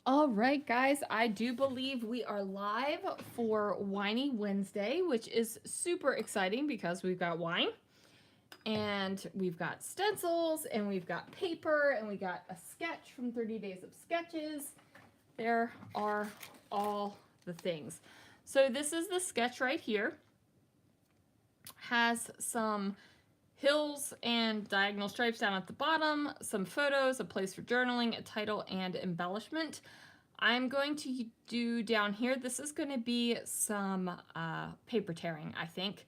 All right, guys, I do believe we are live for Winey Wednesday, which is super exciting because we've got wine and we've got stencils and we've got paper and we got a sketch from 30 Days of Sketches. There are all the things. So this is the sketch right here. Has some hills and diagonal stripes down at the bottom, some photos, a place for journaling, a title, and embellishment. I'm going to do down here, this is going to be some paper tearing, I think.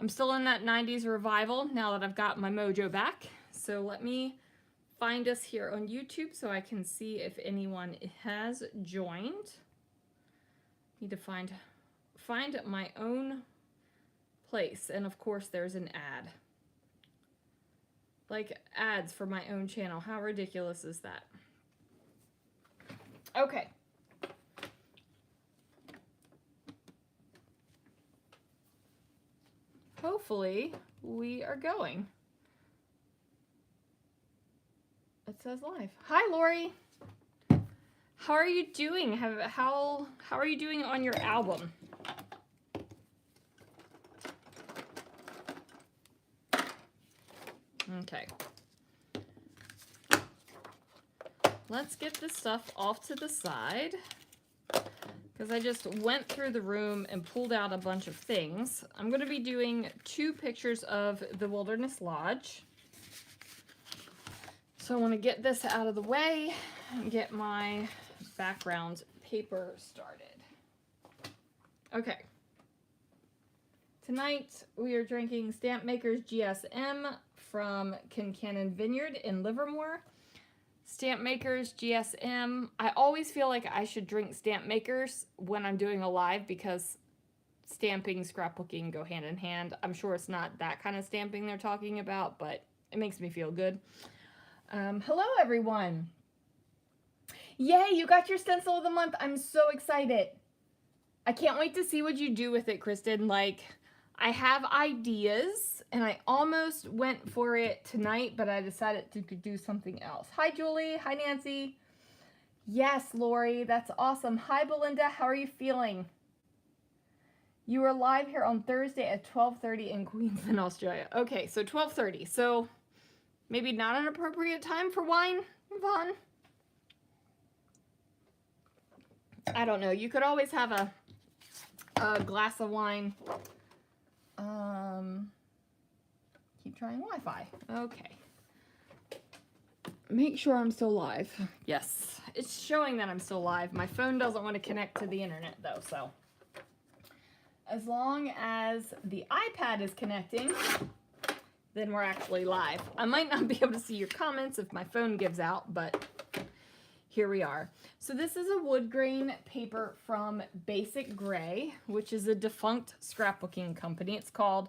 I'm still in that 90s revival now that I've got my mojo back. So let me find us here on YouTube so I can see if anyone has joined. Need to find my own place. And of course there's an ad. Like ads for my own channel. How ridiculous is that? Okay. Hopefully we are going. It says live. Hi, Lori. How are you doing? How are you doing on your album? Okay. Let's get this stuff off to the side because I just went through the room and pulled out a bunch of things. I'm going to be doing 2 pictures of the Wilderness Lodge. So I want to get this out of the way and get my background paper started. Okay. Tonight we are drinking Stamp Maker's GSM from Kincannon Vineyard in Livermore. Stamp Maker's GSM. I always feel like I should drink Stamp Maker's when I'm doing a live because stamping, scrapbooking go hand in hand. I'm sure it's not that kind of stamping they're talking about, but it makes me feel good. Hello, everyone. Yay, you got your stencil of the month. I'm so excited. I can't wait to see what you do with it, Kristen. Like, I have ideas, and I almost went for it tonight, but I decided to do something else. Hi, Julie. Hi, Nancy. Yes, Lori. That's awesome. Hi, Belinda. How are you feeling? You are live here on Thursday at 12:30 in Queensland, Australia. Okay, so 12:30. So maybe not an appropriate time for wine, Yvonne? I don't know. You could always have a glass of wine. Keep trying Wi-Fi. Okay. Make sure I'm still live. Yes, it's showing that I'm still live. My phone doesn't want to connect to the internet though, so. As long as the iPad is connecting, then we're actually live. I might not be able to see your comments if my phone gives out, but here we are. So this is a wood grain paper from Basic Gray, which is a defunct scrapbooking company. It's called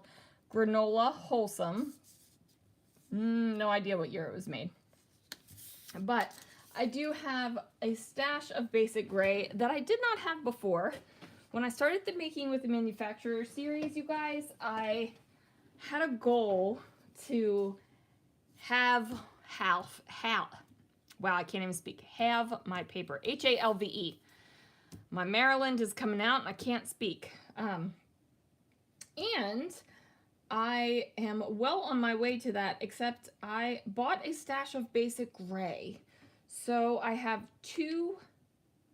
Granola Wholesome. No idea what year it was made. But I do have a stash of Basic Gray that I did not have before. When I started the Making with the Manufacturer series, you guys, I had a goal to have wow, I can't even speak. Have my paper. H-A-L-V-E. My Maryland is coming out and I can't speak. And I am well on my way to that, except I bought a stash of Basic Gray. So I have 2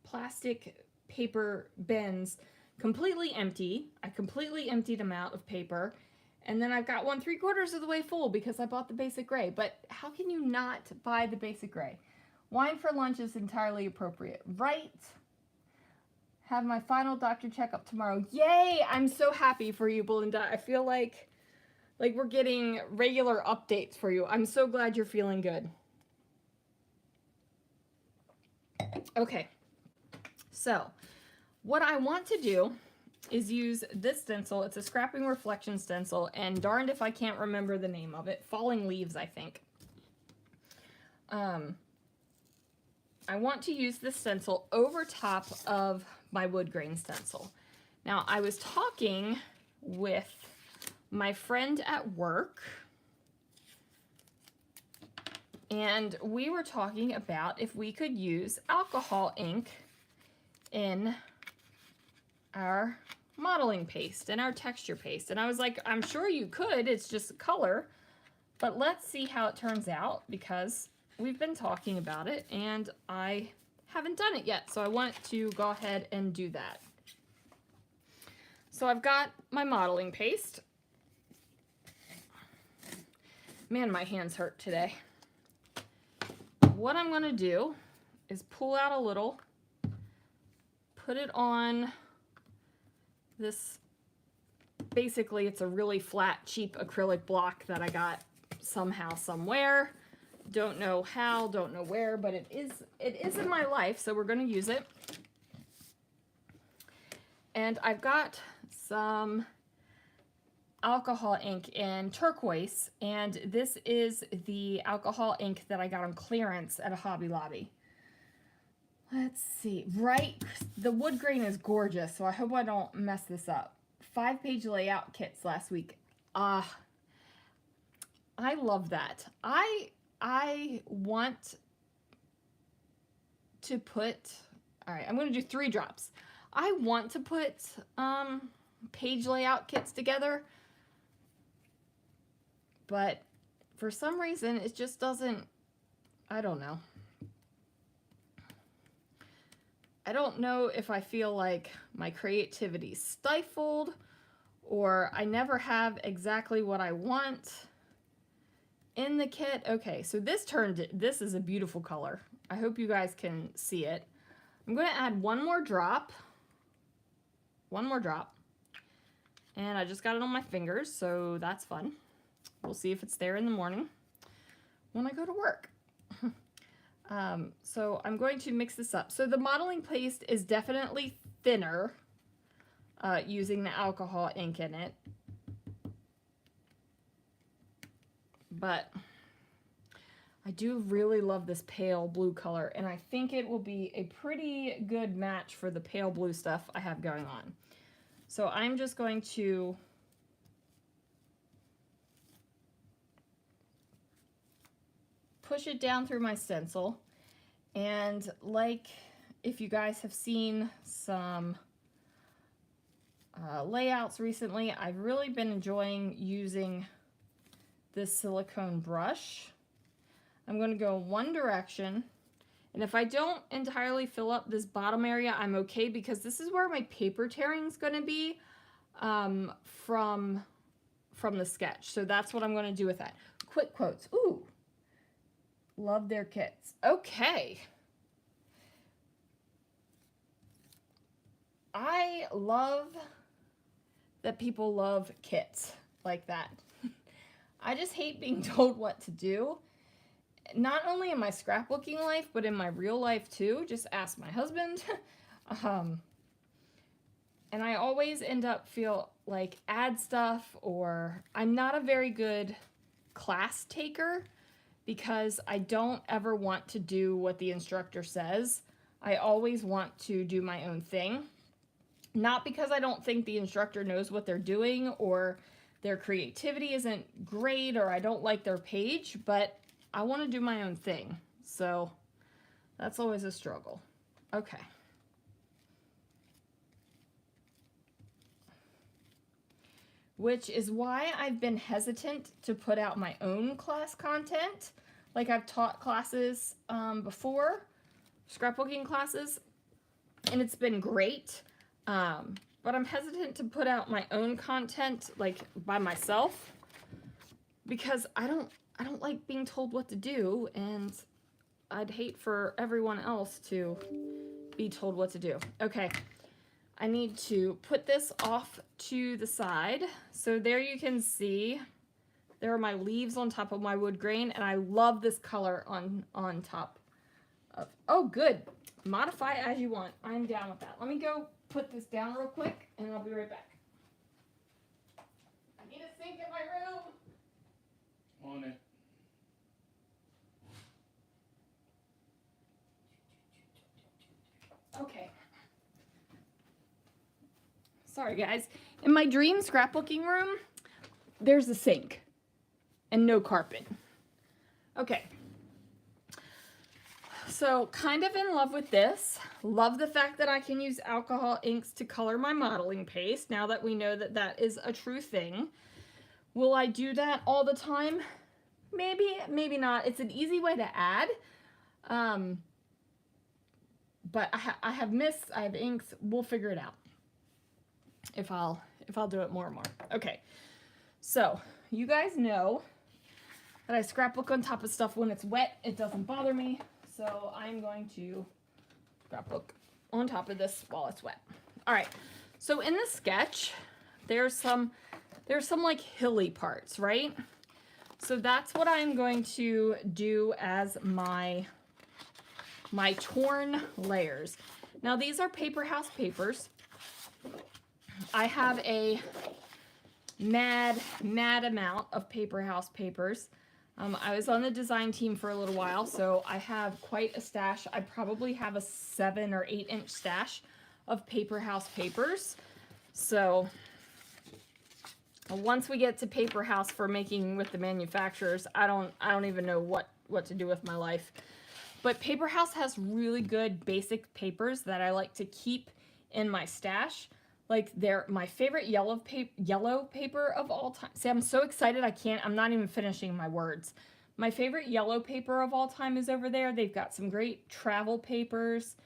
plastic paper bins completely empty. I completely emptied them out of paper. And then I've got one 3/4 of the way full because I bought the Basic Gray. But how can you not buy the Basic Gray? Wine for lunch is entirely appropriate, right? Have my final doctor checkup tomorrow. Yay! I'm so happy for you, Belinda. I feel like we're getting regular updates for you. I'm so glad you're feeling good. Okay. So, what I want to do is use this stencil. It's a Scrapping Reflection stencil, and darned if I can't remember the name of it. Falling Leaves, I think. I want to use this stencil over top of my wood grain stencil. Now, I was talking with my friend at work, And we were talking about if we could use alcohol ink in our modeling paste and our texture paste. And I was like, I'm sure you could, it's just color, but let's see how it turns out because we've been talking about it and I haven't done it yet. So I want to go ahead and do that. So I've got my modeling paste. Man, my hands hurt today. What I'm gonna do is pull out a little, put it on this, basically it's a really flat, cheap acrylic block that I got somehow, somewhere. Don't know how, don't know where, but it is in my life, so we're gonna use it. And I've got some alcohol ink in turquoise, and this is the alcohol ink that I got on clearance at a Hobby Lobby. Let's see, right, the wood grain is gorgeous, so I hope I don't mess this up. 5-page layout kits last week. I love that. I want to put, all right, I'm going to do 3 drops. I want to put page layout kits together, but for some reason it just doesn't, I don't know. I don't know if I feel like my creativity's stifled or I never have exactly what I want in the kit. Okay, so this is a beautiful color. I hope you guys can see it. I'm going to add one more drop, and I just got it on my fingers, so that's fun. We'll see if it's there in the morning when I go to work. So I'm going to mix this up. So the modeling paste is definitely thinner using the alcohol ink in it. But I do really love this pale blue color, and I think it will be a pretty good match for the pale blue stuff I have going on. So I'm just going to push it down through my stencil, and like if you guys have seen some layouts recently, I've really been enjoying using this silicone brush. I'm going to go one direction, and if I don't entirely fill up this bottom area, I'm okay, because this is where my paper tearing is going to be from the sketch. So that's what I'm going to do with that. Quick quotes. Ooh, love their kits. Okay. I love that people love kits like that. I just hate being told what to do. Not only in my scrapbooking life, but in my real life too. Just ask my husband. And I always end up feel like add stuff, or I'm not a very good class taker because I don't ever want to do what the instructor says. I always want to do my own thing. Not because I don't think the instructor knows what they're doing or their creativity isn't great or I don't like their page, but I want to do my own thing. So that's always a struggle. Okay. Which is why I've been hesitant to put out my own class content. Like I've taught classes before, scrapbooking classes, and it's been great. But I'm hesitant to put out my own content like by myself because I don't like being told what to do, and I'd hate for everyone else to be told what to do. Okay, I need to put this off to the side. So there you can see there are my leaves on top of my wood grain, and I love this color on top of, oh good, modify as you want. I'm down with that. Let me go put this down real quick and I'll be right back. I need a sink in my room. On it. Okay. Sorry guys. In my dream scrapbooking room, there's a sink and no carpet. Okay. So kind of in love with this. Love the fact that I can use alcohol inks to color my modeling paste now that we know that that is a true thing. Will I do that all the time? Maybe, maybe not. It's an easy way to add. But I have mists, I have inks. We'll figure it out if I'll do it more and more. Okay, so you guys know that I scrapbook on top of stuff when it's wet. It doesn't bother me. So I'm going to scrapbook on top of this while it's wet. All right, so in the sketch, there's some like hilly parts, right? So that's what I'm going to do as my torn layers. Now these are Paper House papers. I have a mad amount of Paper House papers. I was on the design team for a little while, so I have quite a stash. I probably have a 7 or 8 inch stash of Paper House papers. So once we get to Paper House for making with the manufacturers, I don't even know what to do with my life. But Paper House has really good basic papers that I like to keep in my stash. Like they're my favorite yellow paper of all time. See, I'm so excited I'm not even finishing my words. My favorite yellow paper of all time is over there. They've got some great travel papers,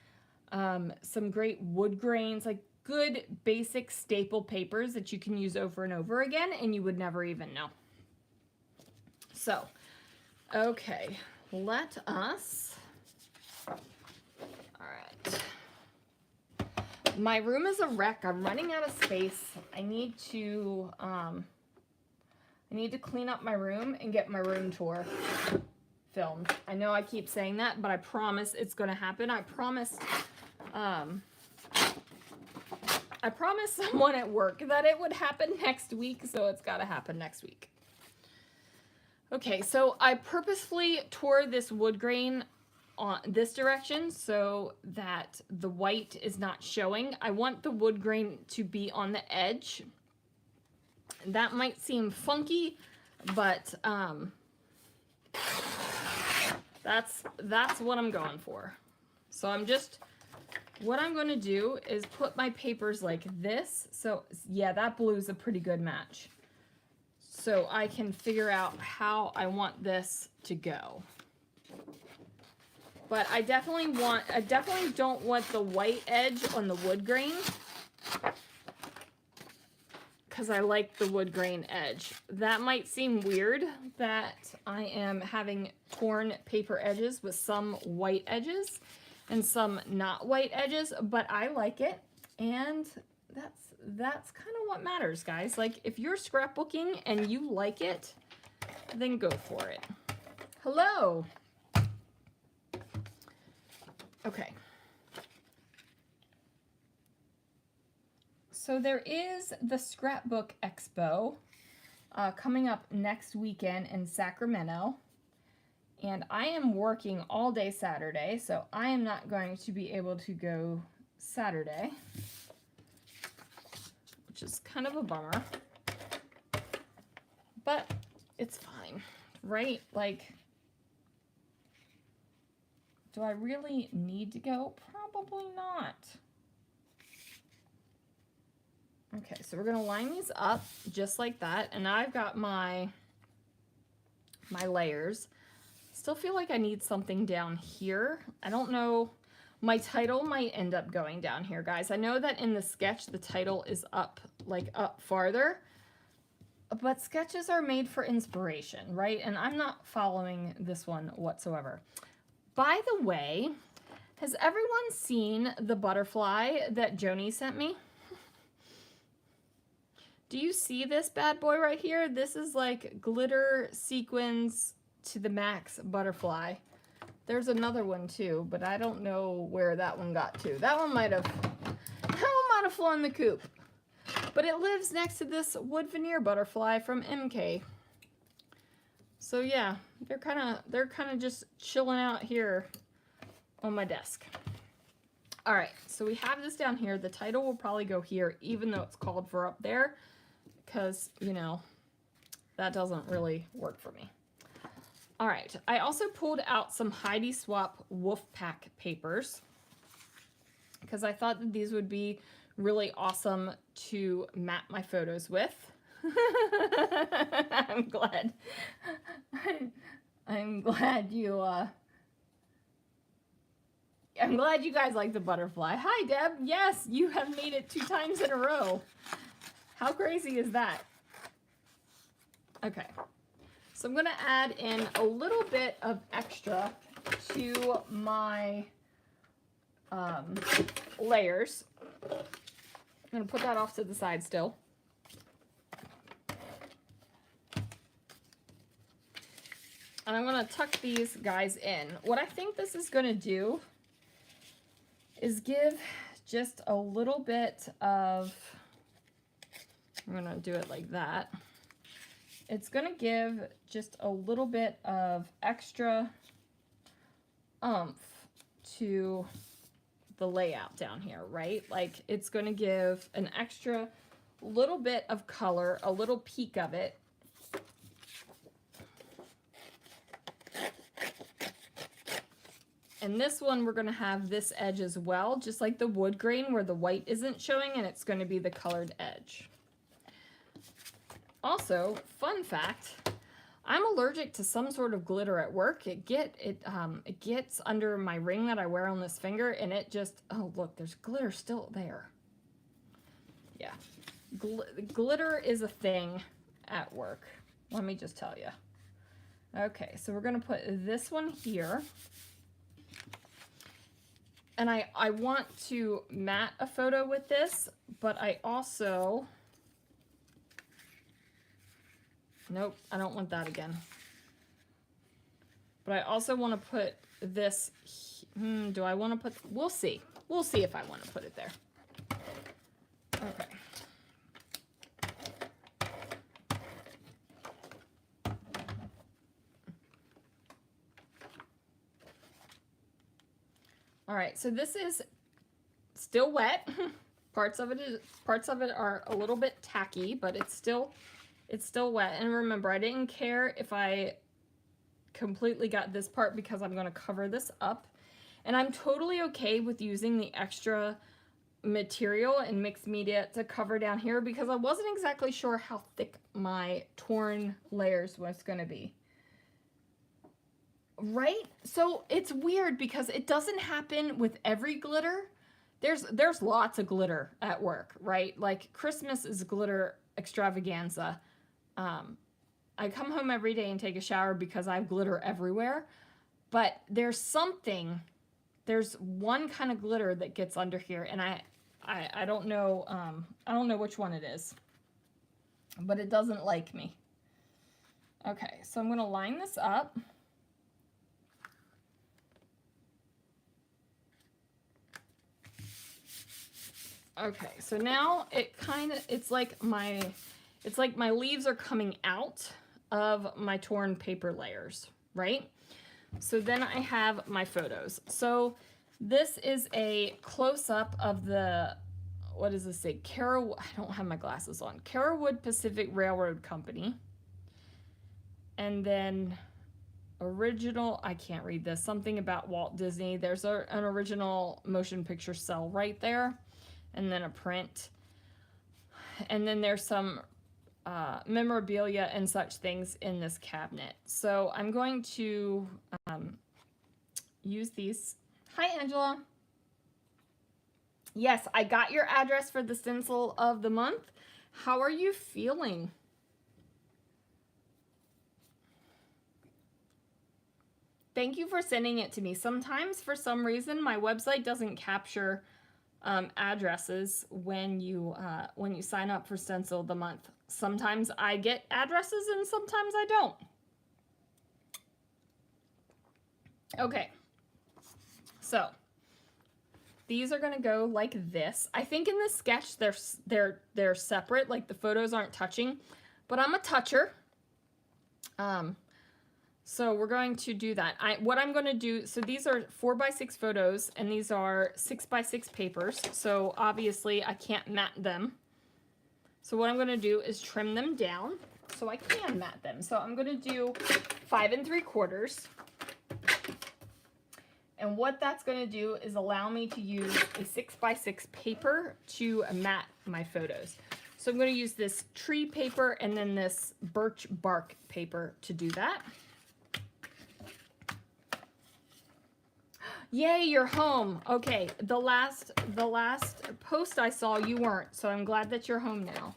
some great wood grains, like good basic staple papers that you can use over and over again and you would never even know. So, okay, let us, all right. My room is a wreck. I'm running out of space. I need to clean up my room and get my room tour filmed. I know I keep saying that, but I promise it's going to happen. I promised someone at work that it would happen next week, so it's got to happen next week. Okay, so I purposefully tore this wood grain on this direction so that the white is not showing. I want the wood grain to be on the edge. That might seem funky, but that's what I'm going for. So what I'm going to do is put my papers like this. So yeah, that blue's a pretty good match. So I can figure out how I want this to go. But I definitely don't want the white edge on the wood grain because I like the wood grain edge. That might seem weird that I am having torn paper edges with some white edges and some not white edges, but I like it, and that's kind of what matters, guys. Like, if you're scrapbooking and you like it, then go for it. Hello. Okay. So there is the Scrapbook Expo coming up next weekend in Sacramento. And I am working all day Saturday, so I am not going to be able to go Saturday, which is kind of a bummer. But it's fine, right? Like, do I really need to go? Probably not. Okay, so we're gonna line these up just like that, and I've got my layers. Still feel like I need something down here. I don't know. My title might end up going down here, guys. I know that in the sketch the title is up, like up farther, but sketches are made for inspiration, right? And I'm not following this one whatsoever. By the way, has everyone seen the butterfly that Joni sent me? Do you see this bad boy right here? This is like glitter sequins to the max butterfly. There's another one too, but I don't know where that one got to. That one might have flown the coop. But it lives next to this wood veneer butterfly from MK. So yeah, they're kind of just chilling out here on my desk. All right, so we have this down here. The title will probably go here, even though it's called for up there, because, you know, that doesn't really work for me. All right, I also pulled out some Heidi Swap Wolfpack papers because I thought that these would be really awesome to map my photos with. I'm glad. I'm glad you I'm glad you guys like the butterfly. Hi, Deb. Yes, you have made it 2 times in a row. How crazy is that? Okay. So I'm going to add in a little bit of extra to my layers. I'm going to put that off to the side still. And I'm going to tuck these guys in. What I think this is going to do is give just a little bit of, I'm going to do it like that. It's going to give just a little bit of extra oomph to the layout down here, right? Like it's going to give an extra little bit of color, a little peak of it. And this one, we're going to have this edge as well, just like the wood grain where the white isn't showing, and it's going to be the colored edge. Also, fun fact, I'm allergic to some sort of glitter at work. It gets under my ring that I wear on this finger, and it just, oh look, there's glitter still there. Yeah, glitter is a thing at work. Let me just tell you. Okay, so we're going to put this one here. And I want to matte a photo with this, but I also, nope, I don't want that again. But I also want to put this, do I want to put, we'll see. We'll see if I want to put it there. Okay. All right, so this is still wet. Parts of it are a little bit tacky, but it's still wet. And remember, I didn't care if I completely got this part because I'm going to cover this up. And I'm totally okay with using the extra material and mixed media to cover down here because I wasn't exactly sure how thick my torn layers was going to be. Right? So it's weird because it doesn't happen with every glitter. There's lots of glitter at work, right? Like Christmas is glitter extravaganza. I come home every day and take a shower because I have glitter everywhere. But there's one kind of glitter that gets under here, and I don't know which one it is. But it doesn't like me. Okay, so I'm gonna line this up. Okay, so now it's like my leaves are coming out of my torn paper layers, right? So then I have my photos. So this is a close-up of the, what does this say? I don't have my glasses on. Carrowood Pacific Railroad Company. And then original, I can't read this, something about Walt Disney. There's an original motion picture cell right there. And then a print. And then there's some memorabilia and such things in this cabinet. So I'm going to use these. Hi, Angela. Yes, I got your address for the stencil of the month. How are you feeling? Thank you for sending it to me. Sometimes, for some reason, my website doesn't capture addresses when you sign up for stencil of the month. Sometimes I get addresses and sometimes I don't. Okay, so these are gonna go like this. I think in the sketch they're separate, like the photos aren't touching, but I'm a toucher. So we're going to do that. What I'm going to do, so these are 4x6 photos, and these are 6x6 papers. So obviously I can't matte them. So what I'm going to do is trim them down. so I can mat them. So I'm going to do 5 3/4. And what that's going to do is allow me to use a 6x6 paper to mat my photos. So I'm going to use this tree paper and then this birch bark paper to do that. Yay, you're home. Okay, the last post I saw you weren't, so I'm glad that you're home now.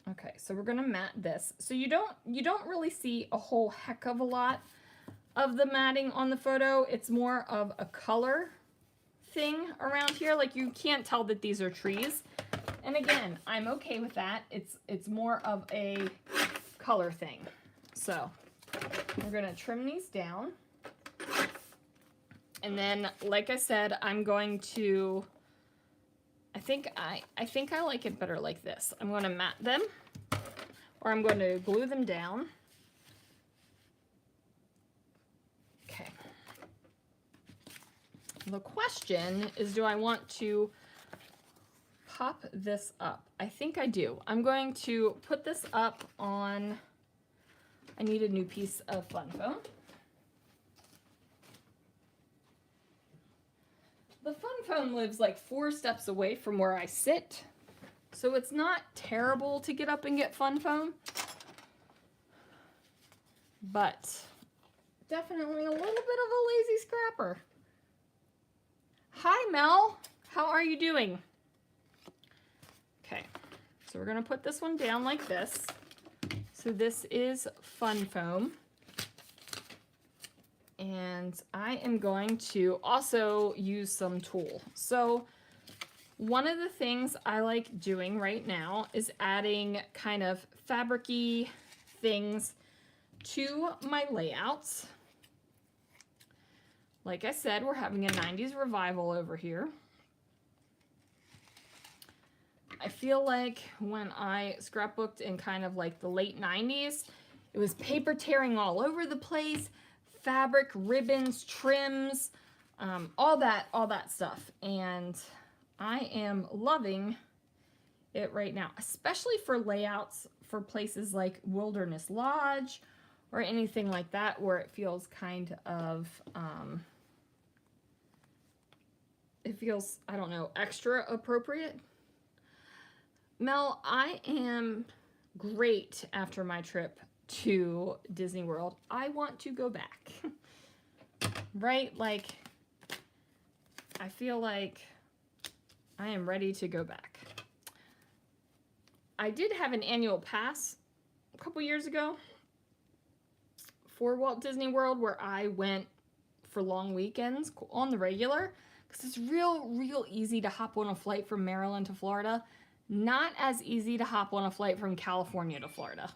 Okay, so we're gonna mat this. So you don't really see a whole heck of a lot of the matting on the photo. It's more of a color thing around here. Like you can't tell that these are trees. And again, I'm okay with that. It's more of a color thing. So we're gonna trim these down. And then, like I said, I'm going to, I think I like it better like this. I'm going to mat them, or I'm going to glue them down. Okay. The question is, do I want to pop this up? I think I do. I'm going to put this up on, I need a new piece of fun foam. The fun foam lives like 4 steps away from where I sit, so it's not terrible to get up and get fun foam, but definitely a little bit of a lazy scrapper. Hi, Mel. How are you doing? Okay, so we're going to put this one down like this. So this is fun foam. And I am going to also use some tulle. So one of the things I like doing right now is adding kind of fabric-y things to my layouts. Like I said, we're having a 90s revival over here. I feel like when I scrapbooked in kind of like the late 90s, it was paper tearing all over the place. Fabric, ribbons, trims, all that stuff. And I am loving it right now, especially for layouts for places like Wilderness Lodge or anything like that where it feels kind of, it feels, I don't know, extra appropriate. Mel, I am great after my trip to Disney World. I want to go back. Right? Like, I feel like I am ready to go back. I did have an annual pass a couple years ago for Walt Disney World where I went for long weekends on the regular because it's real easy to hop on a flight from Maryland to Florida. Not as easy to hop on a flight from California to Florida.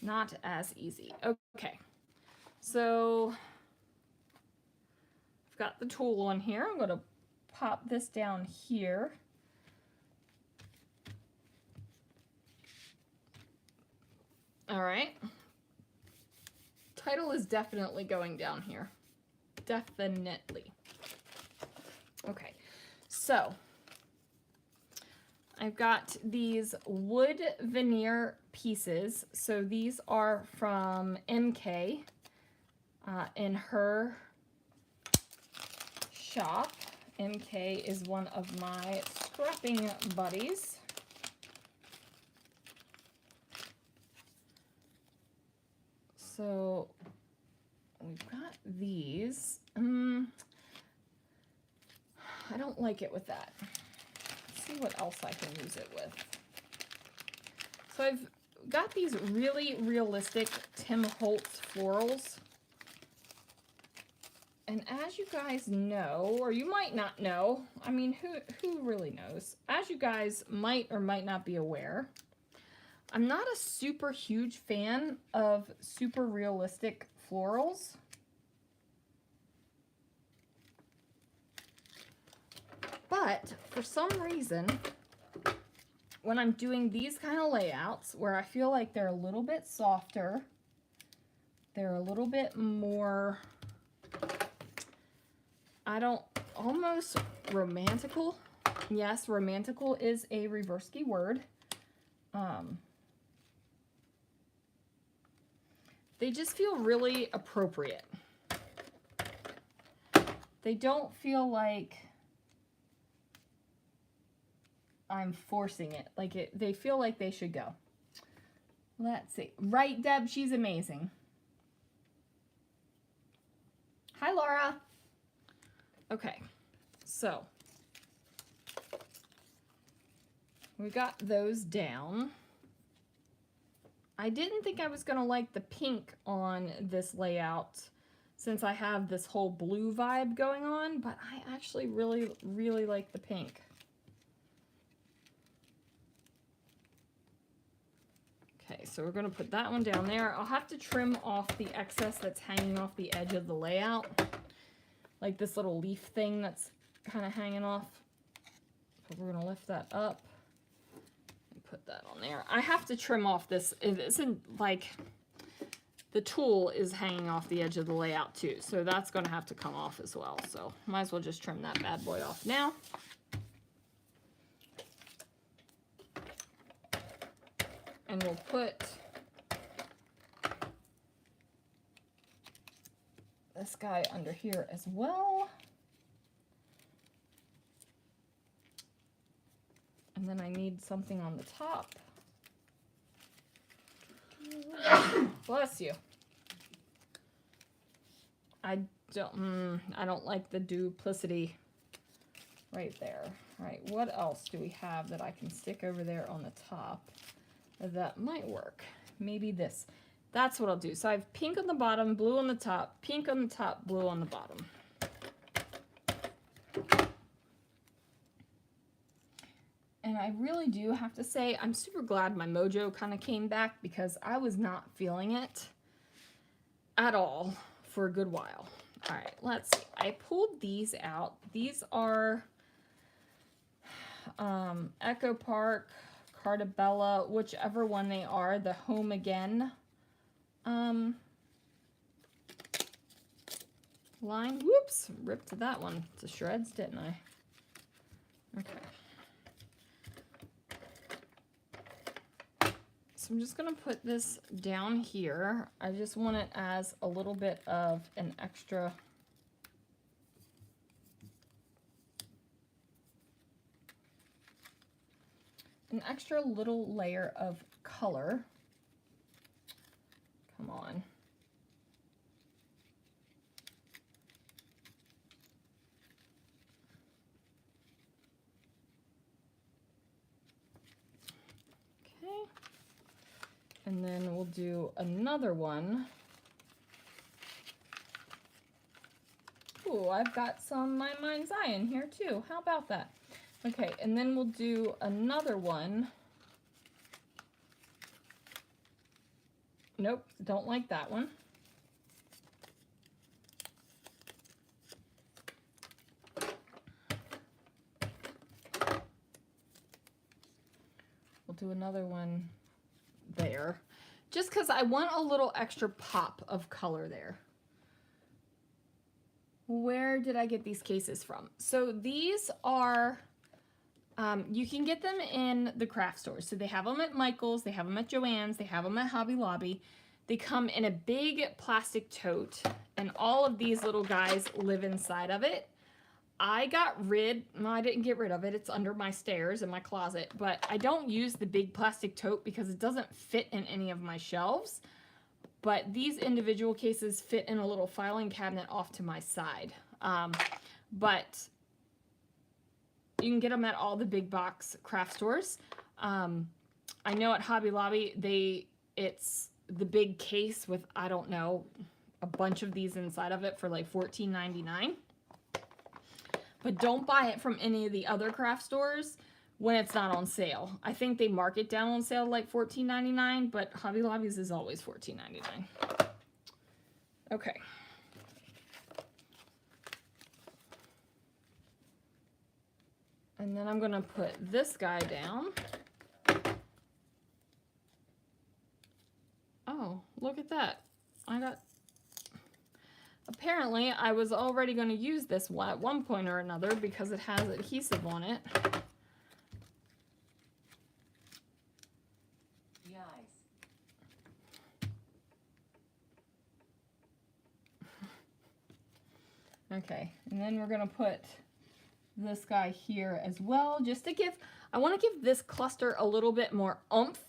Not as easy. Okay, so I've got the tulle on here. I'm going to pop this down here. All right. Title is definitely going down here. Definitely. Okay, so I've got these wood veneer pieces. So these are from MK in her shop. MK is one of my scrapping buddies. So we've got these. I don't like it with that. See what else I can use it with. So I've got these really realistic Tim Holtz florals. And as you guys know, or you might not know, I mean, who really knows? As you guys might or might not be aware, I'm not a super huge fan of super realistic florals. But for some reason, when I'm doing these kind of layouts where I feel like they're a little bit softer They're a little bit more, almost romantical. Yes, romantical is a reverse keyword. They just feel really appropriate. They don't feel like I'm forcing it. They feel like they should go. Let's see. Right, Deb? She's amazing. Hi, Laura. Okay, so we got those down. I didn't think I was going to like the pink on this layout since I have this whole blue vibe going on, but I actually really, really like the pink. Okay, so we're going to put that one down there. I'll have to trim off the excess that's hanging off the edge of the layout. Like this little leaf thing that's kind of hanging off. So we're going to lift that up and put that on there. I have to trim off this. It isn't like the tool is hanging off the edge of the layout too. So that's going to have to come off as well. So might as well just trim that bad boy off now. And we'll put this guy under here as well. And then I need something on the top. Bless you. I don't like the duplicity right there. All right, what else do we have that I can stick over there on the top? That might work. Maybe this. That's what I'll do. So I have pink on the bottom, blue on the top, pink on the top, blue on the bottom. And I really do have to say, I'm super glad my mojo kind of came back because I was not feeling it at all for a good while. All right, let's see. I pulled these out. These are Echo Park, Cartabella, whichever one they are, the Home Again line. Whoops, ripped that one to shreds, didn't I? Okay. So I'm just going to put this down here. I just want it as a little bit of an extra little layer of color. Come on. Okay. And then we'll do another one. Ooh, I've got some My Mind's Eye in here too. How about that? Okay, and then we'll do another one. Nope, don't like that one. We'll do another one there. Just because I want a little extra pop of color there. Where did I get these cases from? So these are... you can get them in the craft stores. So they have them at Michael's, they have them at Joann's, they have them at Hobby Lobby. They come in a big plastic tote, and all of these little guys live inside of it. I didn't get rid of it. It's under my stairs in my closet, but I don't use the big plastic tote because it doesn't fit in any of my shelves. But these individual cases fit in a little filing cabinet off to my side. But you can get them at all the big box craft stores. I know at Hobby Lobby, it's the big case with, I don't know, a bunch of these inside of it for like $14.99. But don't buy it from any of the other craft stores when it's not on sale. I think they mark it down on sale like $14.99, but Hobby Lobby's is always $14.99. Okay. And then I'm going to put this guy down. Oh, look at that. apparently I was already going to use this one at one point or another because it has adhesive on it. Okay, and then we're going to put this guy here as well, just to give, I want to give this cluster a little bit more oomph,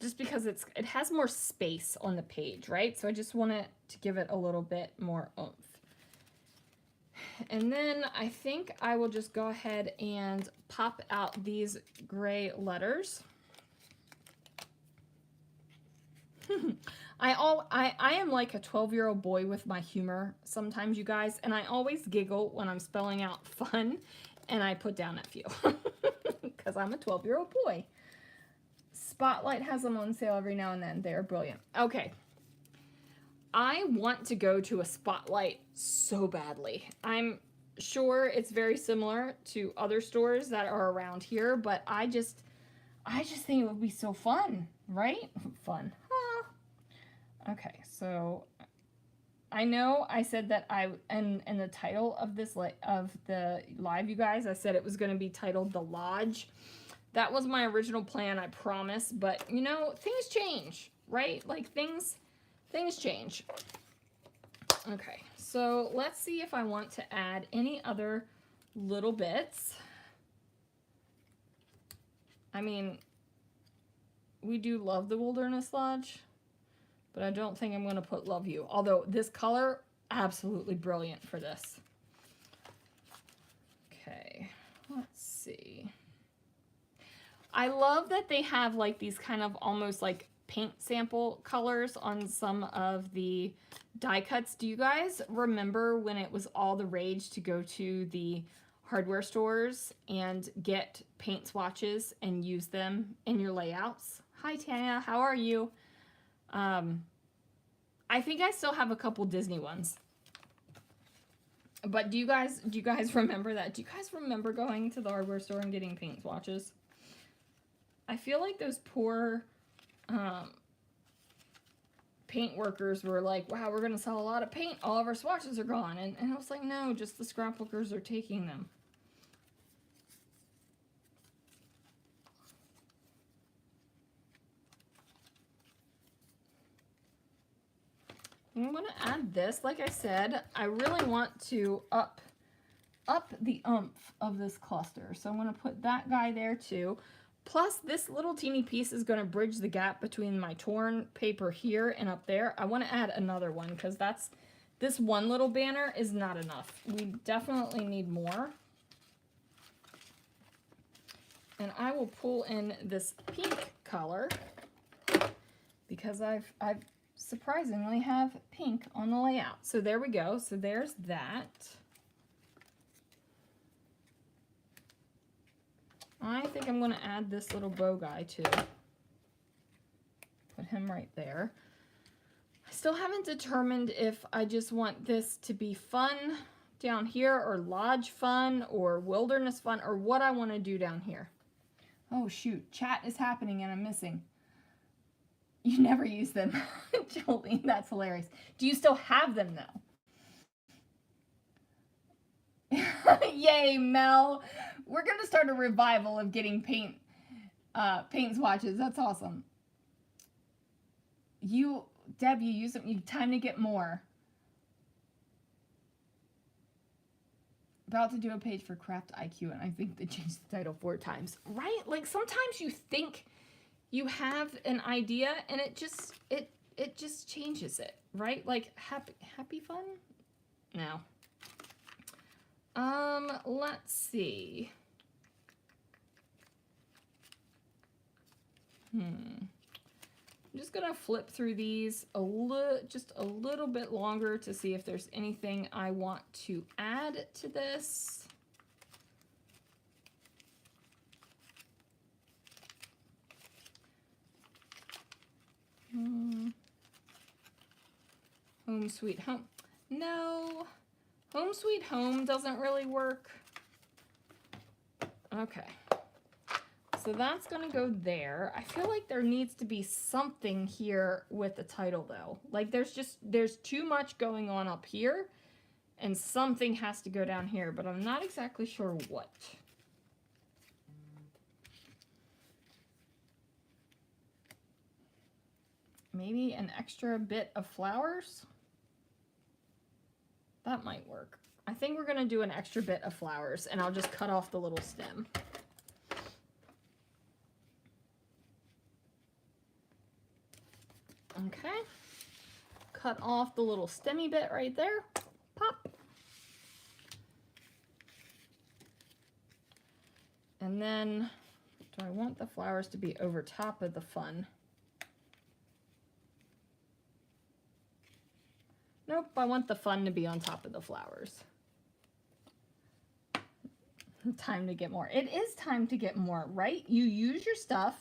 just because it has more space on the page, right? So I just want it to give it a little bit more oomph. And then I think I will just go ahead and pop out these gray letters. I am like a 12-year-old boy with my humor sometimes, you guys, and I always giggle when I'm spelling out fun and I put down a few because I'm a 12-year-old boy. Spotlight has them on sale every now and then. They're brilliant. Okay. I want to go to a Spotlight so badly. I'm sure it's very similar to other stores that are around here, but I just think it would be so fun, right? Fun. Okay, so I know I said that in the title of this of the live, you guys, I said it was going to be titled The Lodge. That was my original plan, I promise, but you know, things change, right? Like things change. Okay, so let's see if I want to add any other little bits. I mean, we do love the Wilderness Lodge, but I don't think I'm going to put Love You. Although this color, absolutely brilliant for this. Okay, let's see. I love that they have like these kind of almost like paint sample colors on some of the die cuts. Do you guys remember when it was all the rage to go to the hardware stores and get paint swatches and use them in your layouts? Hi Tanya, how are you? I think I still have a couple Disney ones. But do you guys remember that? Do you guys remember going to the hardware store and getting paint swatches? I feel like those poor paint workers were like, wow, we're going to sell a lot of paint. All of our swatches are gone. And I was like, no, just the scrapbookers are taking them. I'm going to add this. Like I said, I really want to up the oomph of this cluster. So I'm going to put that guy there too. Plus, this little teeny piece is going to bridge the gap between my torn paper here and up there. I want to add another one because this one little banner is not enough. We definitely need more. And I will pull in this pink color because I've surprisingly have pink on the layout. So there we go. So there's that. I think I'm going to add this little bow guy too. Put him right there. I still haven't determined if I just want this to be fun down here or lodge fun or wilderness fun or what I want to do down here. Oh shoot, chat is happening and I'm missing. You never use them. Jolene, that's hilarious. Do you still have them though? Yay, Mel. We're going to start a revival of getting paint swatches. That's awesome. Deb, you use them. You time to get more. About to do a page for Craft IQ, and I think they changed the title 4 times. Right? Like sometimes you think you have an idea, and it just changes it, right? Like happy fun? No. Let's see. I'm just gonna flip through these just a little bit longer to see if there's anything I want to add to this. Home Sweet Home. No. Home Sweet Home doesn't really work. Okay. So that's going to go there. I feel like there needs to be something here with the title though. Like there's too much going on up here and something has to go down here, but I'm not exactly sure what. Maybe an extra bit of flowers? That might work. I think we're going to do an extra bit of flowers and I'll just cut off the little stem. Okay, cut off the little stemmy bit right there, pop. And then, do I want the flowers to be over top of the fun? Nope, I want the fun to be on top of the flowers. Time to get more. It is time to get more, right? You use your stuff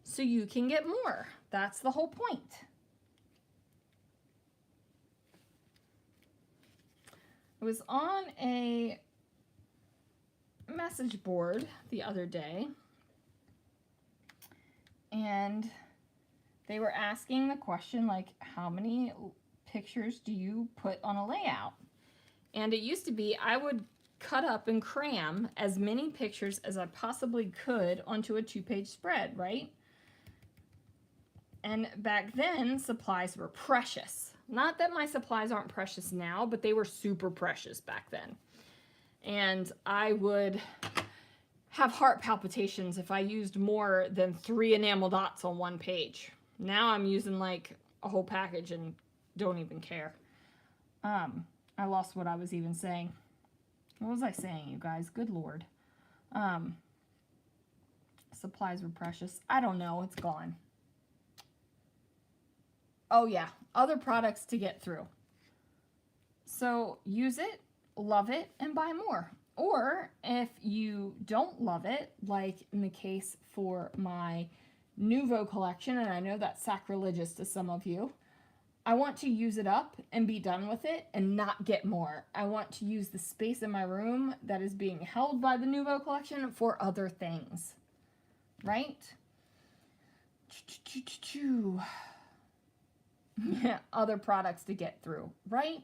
so you can get more. That's the whole point. I was on a message board the other day and they were asking the question like, how many pictures do you put on a layout? And it used to be I would cut up and cram as many pictures as I possibly could onto a 2-page spread, right? And back then, supplies were precious. Not that my supplies aren't precious now, but they were super precious back then. And I would have heart palpitations if I used more than 3 enamel dots on one page. Now I'm using like a whole package and don't even care. I lost what I was even saying. What was I saying, you guys? Good Lord. Supplies were precious. I don't know. It's gone. Oh yeah, other products to get through. So use it, love it, and buy more. Or if you don't love it, like in the case for my Nouveau collection, and I know that's sacrilegious to some of you, I want to use it up and be done with it and not get more. I want to use the space in my room that is being held by the Nouveau collection for other things, right? Yeah, other products to get through, right?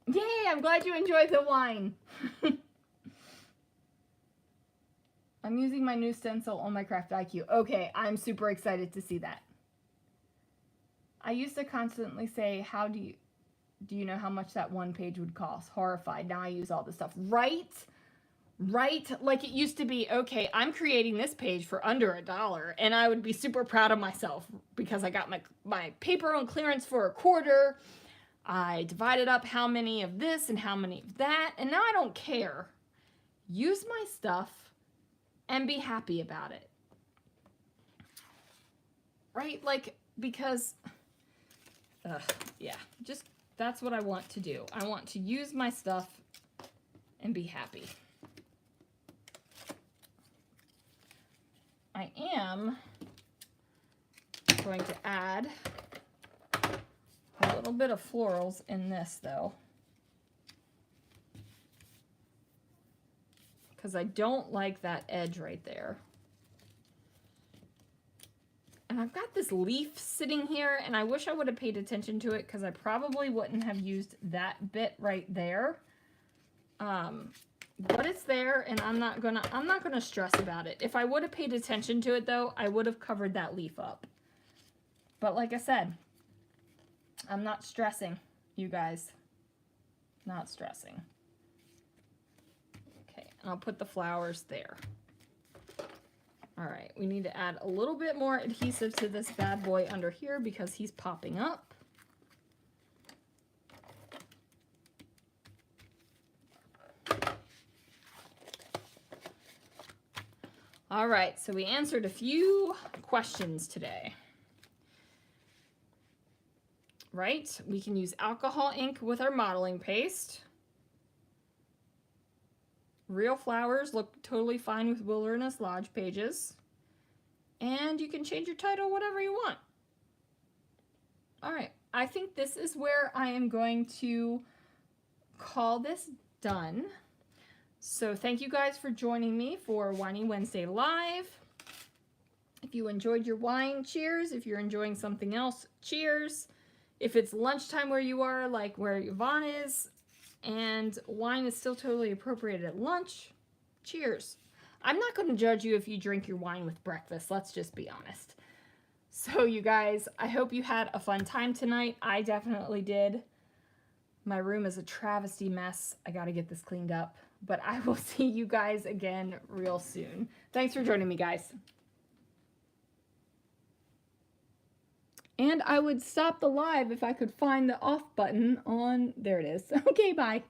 Yay, I'm glad you enjoyed the wine. I'm using my new stencil on my Craft IQ. Okay, I'm super excited to see that. I used to constantly say, how do you know how much that one page would cost? Horrified. Now I use all this stuff. Right? Right? Like it used to be, okay, I'm creating this page for under $1 and I would be super proud of myself because I got my paper on clearance for $1. I divided up how many of this and how many of that, and now I don't care. Use my stuff and be happy about it. Right? Like, because, yeah, just that's what I want to do. I want to use my stuff and be happy. I am going to add a little bit of florals in this though, because I don't like that edge right there. And I've got this leaf sitting here and I wish I would have paid attention to it because I probably wouldn't have used that bit right there. But it's there and I'm not gonna stress about it. If I would have paid attention to it though, I would have covered that leaf up. But like I said, I'm not stressing, you guys. Not stressing. Okay, and I'll put the flowers there. All right, we need to add a little bit more adhesive to this bad boy under here because he's popping up. All right, so we answered a few questions today. Right, we can use alcohol ink with our modeling paste. Real flowers look totally fine with Wilderness Lodge pages. And you can change your title whatever you want. All right, I think this is where I am going to call this done. So thank you guys for joining me for Winey Wednesday Live. If you enjoyed your wine, cheers. If you're enjoying something else, cheers. If it's lunchtime where you are, like where Yvonne is, and wine is still totally appropriate at lunch, cheers. I'm not going to judge you if you drink your wine with breakfast. Let's just be honest. So you guys, I hope you had a fun time tonight. I definitely did. My room is a travesty mess. I got to get this cleaned up. But I will see you guys again real soon. Thanks for joining me, guys. And I would stop the live if I could find the off button on, there it is. Okay, bye.